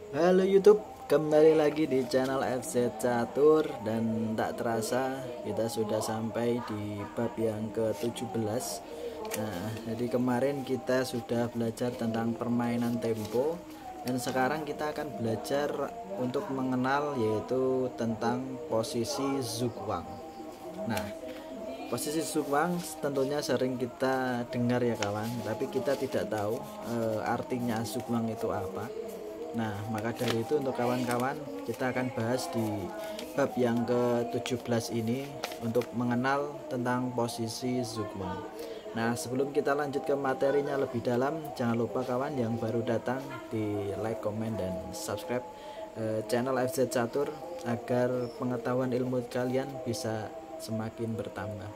Halo YouTube, kembali lagi di channel FC Catur dan tak terasa kita sudah sampai di bab yang ke-17. Nah, jadi kemarin kita sudah belajar tentang permainan tempo dan sekarang kita akan belajar untuk mengenal yaitu tentang posisi zugwang. Nah, posisi zugwang tentunya sering kita dengar ya kawan, tapi kita tidak tahu artinya zugwang itu apa. Nah, maka dari itu untuk kawan-kawan kita akan bahas di bab yang ke-17 ini untuk mengenal tentang posisi zugwang. Nah, sebelum kita lanjut ke materinya lebih dalam, jangan lupa kawan yang baru datang di like, comment, dan subscribe channel FC Catur agar pengetahuan ilmu kalian bisa semakin bertambah.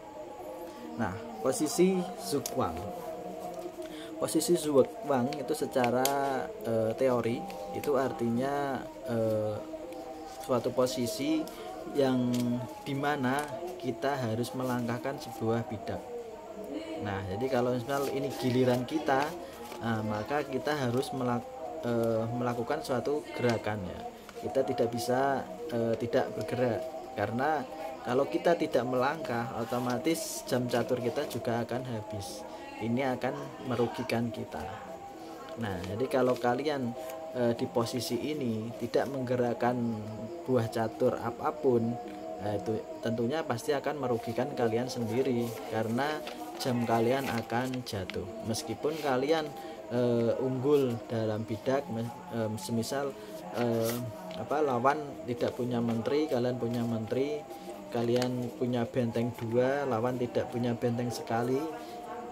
Nah, posisi zugwang. Posisi zugwang itu secara teori itu artinya suatu posisi yang dimana kita harus melangkahkan sebuah bidak. Nah, jadi kalau misal ini giliran kita, maka kita harus melakukan suatu gerakan ya. Kita tidak bisa tidak bergerak, karena kalau kita tidak melangkah, otomatis jam catur kita juga akan habis. Ini akan merugikan kita. Nah, jadi kalau kalian di posisi ini tidak menggerakkan buah catur apapun, itu tentunya pasti akan merugikan kalian sendiri, karena jam kalian akan jatuh. Meskipun kalian unggul dalam bidak, semisal lawan tidak punya menteri, kalian punya menteri, kalian punya benteng 2, lawan tidak punya benteng sekali.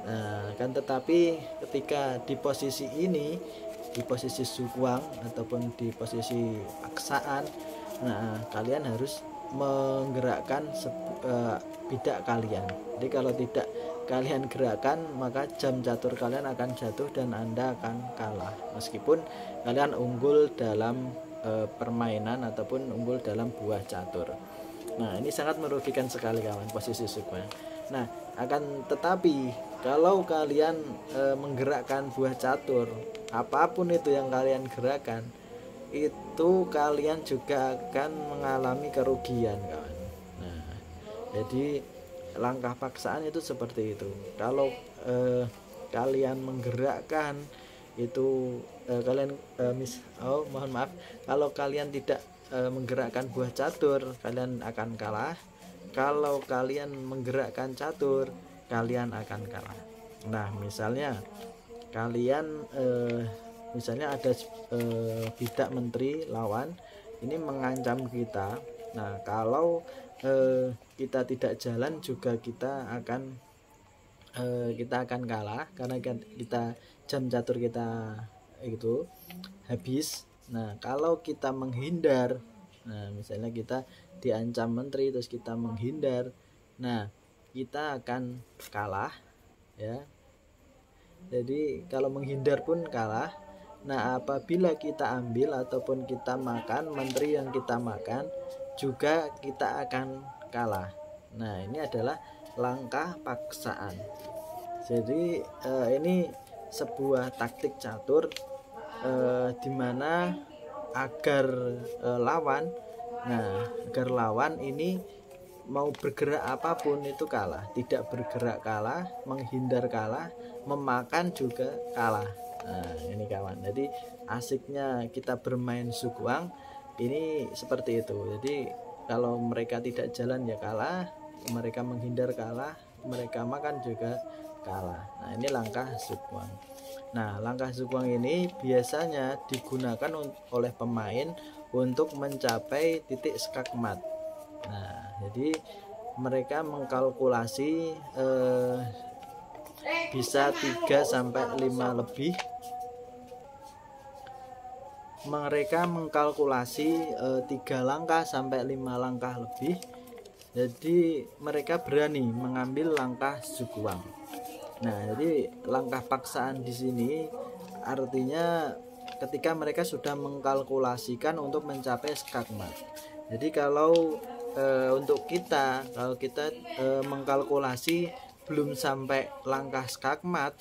Nah, kan tetapi ketika di posisi ini, di posisi zugwang ataupun di posisi paksaan, nah kalian harus menggerakkan bidak kalian. Jadi kalau tidak kalian gerakkan, maka jam catur kalian akan jatuh dan Anda akan kalah, meskipun kalian unggul dalam permainan ataupun unggul dalam buah catur. Nah, ini sangat merugikan sekali kawan, posisi zugwang. Nah, akan tetapi kalau kalian menggerakkan buah catur, apapun itu yang kalian gerakkan, itu kalian juga akan mengalami kerugian kawan. Nah, jadi langkah paksaan itu seperti itu. Kalau kalian menggerakkan itu mohon maaf, kalau kalian tidak menggerakkan buah catur, kalian akan kalah. Kalau kalian menggerakkan catur, kalian akan kalah. Nah, misalnya kalian misalnya ada bidak menteri lawan ini mengancam kita. Nah, kalau kita tidak jalan juga kita akan kalah, karena kita jam catur kita itu habis. Nah, kalau kita menghindar, nah misalnya kita diancam menteri terus kita menghindar, nah kita akan kalah ya. Jadi kalau menghindar pun kalah. Nah, apabila kita ambil ataupun kita makan menteri yang kita makan, juga kita akan kalah. Nah, ini adalah langkah paksaan. Jadi ini sebuah taktik catur dimana agar lawan ini mau bergerak apapun itu kalah, tidak bergerak kalah, menghindar kalah, memakan juga kalah. Nah, ini kawan, jadi asiknya kita bermain zugwang ini seperti itu. Jadi kalau mereka tidak jalan ya kalah, mereka menghindar kalah, mereka makan juga kalah. Nah, ini langkah zugwang. Nah, langkah zugwang ini biasanya digunakan oleh pemain untuk mencapai titik skakmat. Nah, jadi mereka mengkalkulasi bisa 3 sampai 5 lebih. Mereka mengkalkulasi 3 langkah sampai 5 langkah lebih. Jadi mereka berani mengambil langkah zugwang. Nah, jadi langkah paksaan di sini artinya ketika mereka sudah mengkalkulasikan untuk mencapai skakmat. Jadi kalau untuk kita, kalau kita mengkalkulasi belum sampai langkah skakmat,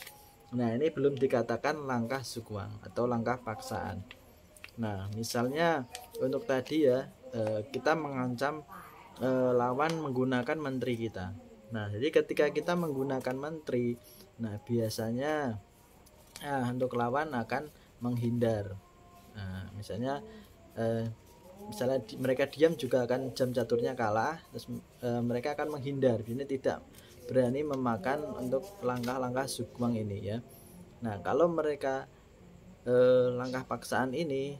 nah ini belum dikatakan langkah zugwang atau langkah paksaan. Nah, misalnya untuk tadi ya, kita mengancam lawan menggunakan menteri kita. Nah, jadi ketika kita menggunakan menteri, nah biasanya untuk lawan akan menghindar. Nah, misalnya mereka diam juga akan jam caturnya kalah, terus mereka akan menghindar, ini tidak berani memakan untuk langkah-langkah sukmang ini ya. Nah, kalau mereka langkah paksaan ini,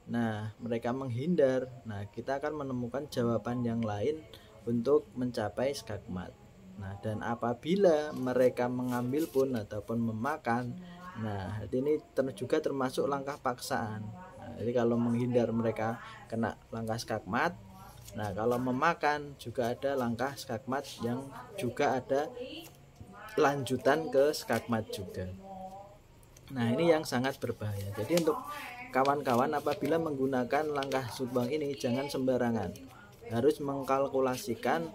nah mereka menghindar, nah kita akan menemukan jawaban yang lain untuk mencapai skakmat. Nah, dan apabila mereka mengambil pun ataupun memakan, nah ini juga termasuk langkah paksaan. Nah, jadi kalau menghindar mereka kena langkah skakmat. Nah, kalau memakan juga ada langkah skakmat yang juga ada lanjutan ke skakmat juga. Nah, ini yang sangat berbahaya. Jadi untuk kawan-kawan apabila menggunakan langkah sukmang ini jangan sembarangan. Harus mengkalkulasikan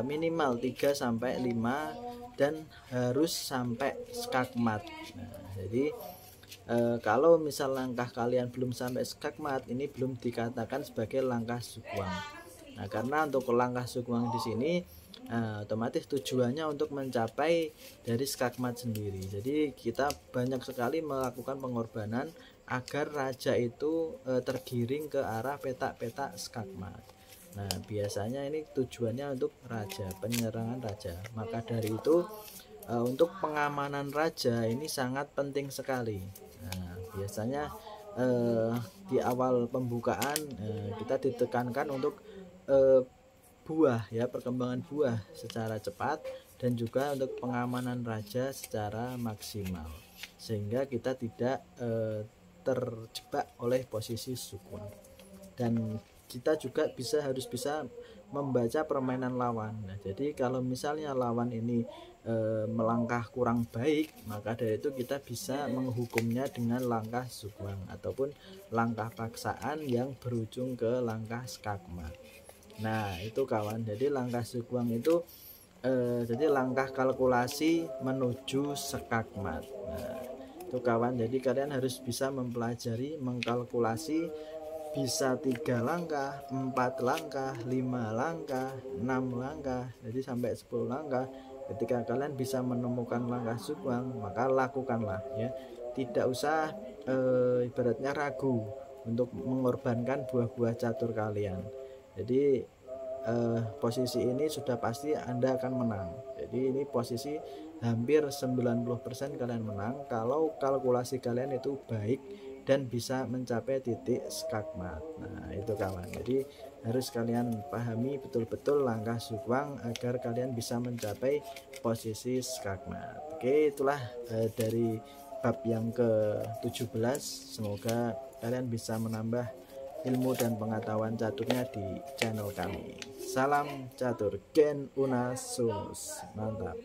minimal 3 sampai 5 dan harus sampai skakmat. Nah, jadi kalau misal langkah kalian belum sampai skakmat, ini belum dikatakan sebagai langkah sukmang. Nah, karena untuk langkah sukmang di sini otomatis tujuannya untuk mencapai dari skakmat sendiri. Jadi kita banyak sekali melakukan pengorbanan agar raja itu tergiring ke arah petak-petak skakmat. Nah, biasanya ini tujuannya untuk raja, penyerangan raja. Maka dari itu untuk pengamanan raja ini sangat penting sekali. Nah, biasanya di awal pembukaan kita ditekankan untuk buah ya, perkembangan buah secara cepat dan juga untuk pengamanan raja secara maksimal, sehingga kita tidak terjebak oleh posisi sukma. Dan kita juga harus bisa membaca permainan lawan. Nah, jadi kalau misalnya lawan ini melangkah kurang baik, maka dari itu kita bisa menghukumnya dengan langkah sukmang ataupun langkah paksaan yang berujung ke langkah skakmat. Nah, itu kawan, jadi langkah sukmang itu jadi langkah kalkulasi menuju skakmat. Nah, itu kawan, jadi kalian harus bisa mempelajari, mengkalkulasi bisa 3 langkah, 4 langkah, 5 langkah, 6 langkah, jadi sampai 10 langkah. Ketika kalian bisa menemukan langkah sukmang, maka lakukanlah ya. Tidak usah ibaratnya ragu untuk mengorbankan buah-buah catur kalian. Jadi posisi ini sudah pasti Anda akan menang. Jadi ini posisi hampir 90% kalian menang kalau kalkulasi kalian itu baik dan bisa mencapai titik skakmat. Nah, itu kawan. Jadi harus kalian pahami betul-betul langkah sukmang agar kalian bisa mencapai posisi skakmat. Oke, itulah dari bab yang ke-17. Semoga kalian bisa menambah ilmu dan pengetahuan caturnya di channel kami. Salam catur, Gen Una Sumus. Mantap.